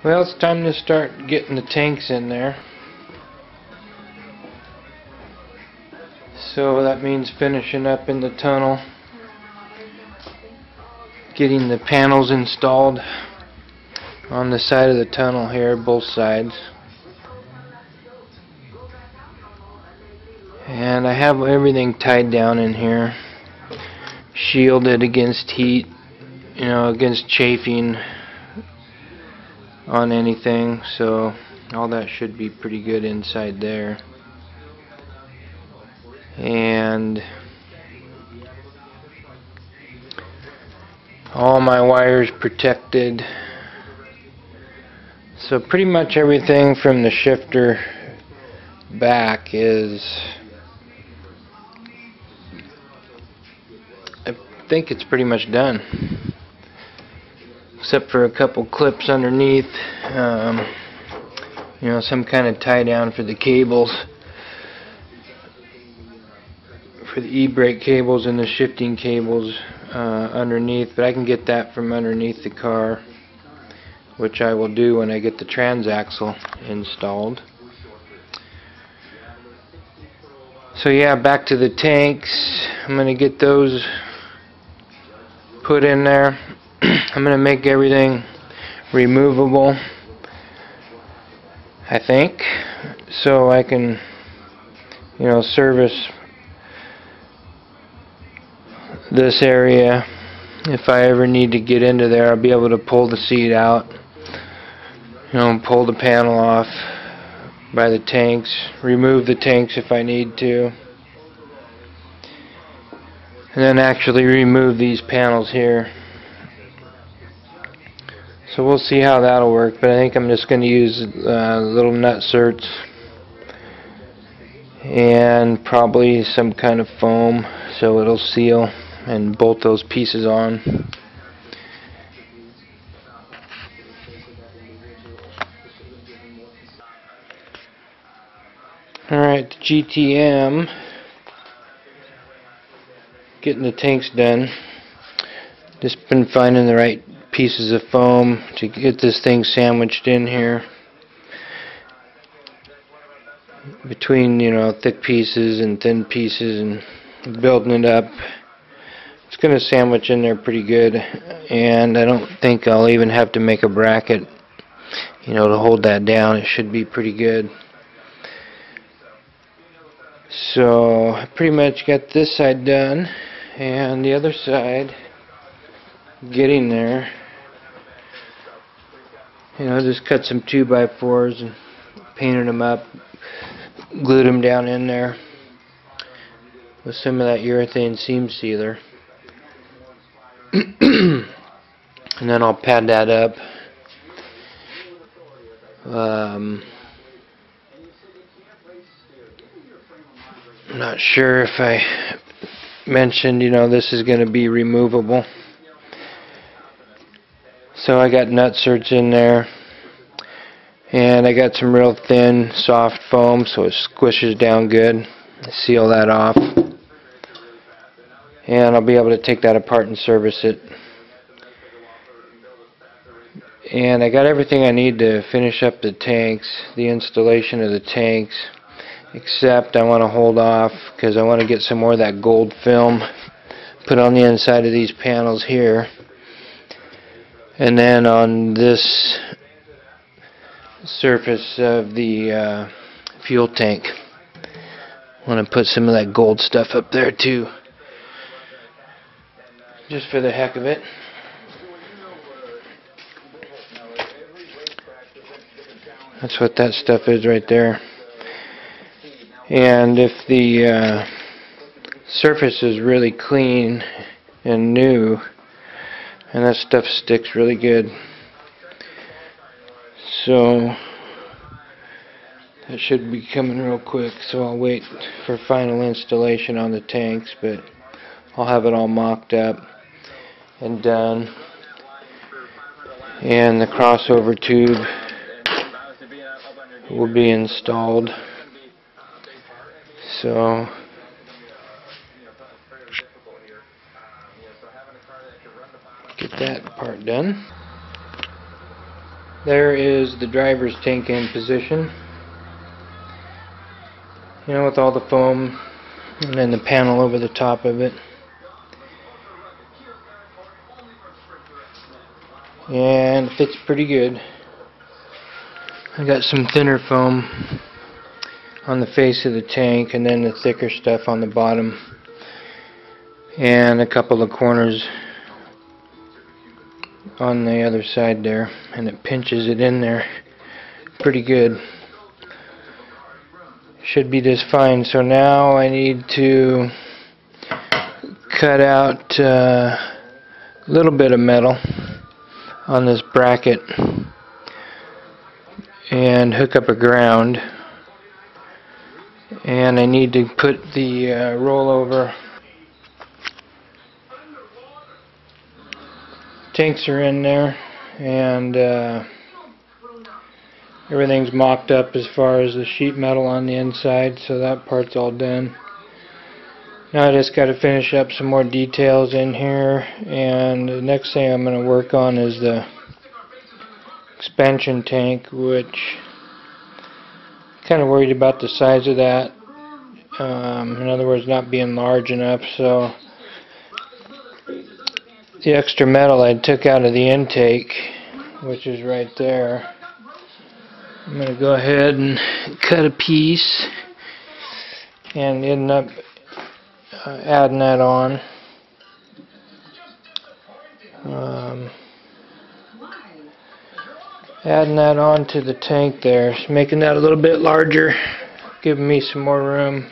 Well, it's time to start getting the tanks in there. So that means finishing up in the tunnel, getting the panels installed on the side of the tunnel here, both sides. And I have everything tied down in here, shielded against heat, against chafing on anything, so all that should be pretty good inside there. And all my wires protected, so pretty much everything from the shifter back is, I think it's pretty much done, except for a couple clips underneath, some kind of tie down for the cables, for the e-brake cables and the shifting cables underneath, but I can get that from underneath the car, which I will do when I get the transaxle installed. So yeah, back to the tanks. I'm going to get those put in there. I'm going to make everything removable, I think, so I can service this area. If I ever need to get into there, I'll be able to pull the seat out, pull the panel off by the tanks, remove the tanks if I need to, and then actually remove these panels here. So we'll see how that'll work, but I think I'm just going to use little nut certs and probably some kind of foam so it'll seal and bolt those pieces on. Alright, GTM, getting the tanks done. Just been finding the right pieces of foam to get this thing sandwiched in here between thick pieces and thin pieces, and building it up. It's going to sandwich in there pretty good, and I don't think I'll even have to make a bracket to hold that down. It should be pretty good. So I pretty much got this side done, and the other side getting there. Just cut some 2x4s and painted them up, glued them down in there with some of that urethane seam sealer. And then I'll pad that up. I'm not sure if I mentioned, this is going to be removable. So I got nut certs in there, and I got some real thin, soft foam so it squishes down good. Seal that off, and I'll be able to take that apart and service it. And I got everything I need to finish up the tanks, the installation of the tanks, except I want to hold off because I want to get some more of that gold film put on the inside of these panels here, and then on this surface of the fuel tank I want to put some of that gold stuff up there too, just for the heck of it. That's what that stuff is right there. And if the surface is really clean and new, and that stuff sticks really good. So that should be coming real quick, so I'll wait for final installation on the tanks, but I'll have it all mocked up and done. And the crossover tube will be installed. So get that part done. There is the driver's tank in position. You know, with all the foam and then the panel over the top of it. And it fits pretty good. I got some thinner foam on the face of the tank and then the thicker stuff on the bottom. And a couple of corners on the other side there, and it pinches it in there pretty good. Should be just fine. So now I need to cut out a little bit of metal on this bracket and hook up a ground, and I need to put the rollover. Tanks are in there, and everything's mocked up as far as the sheet metal on the inside, so that part's all done. Now I just got to finish up some more details in here, and the next thing I'm going to work on is the expansion tank, which I'm kind of worried about the size of that. In other words, not being large enough, so the extra metal I took out of the intake, which is right there, I'm going to go ahead and cut a piece and end up adding that on. Adding that on to the tank there, making that a little bit larger, giving me some more room.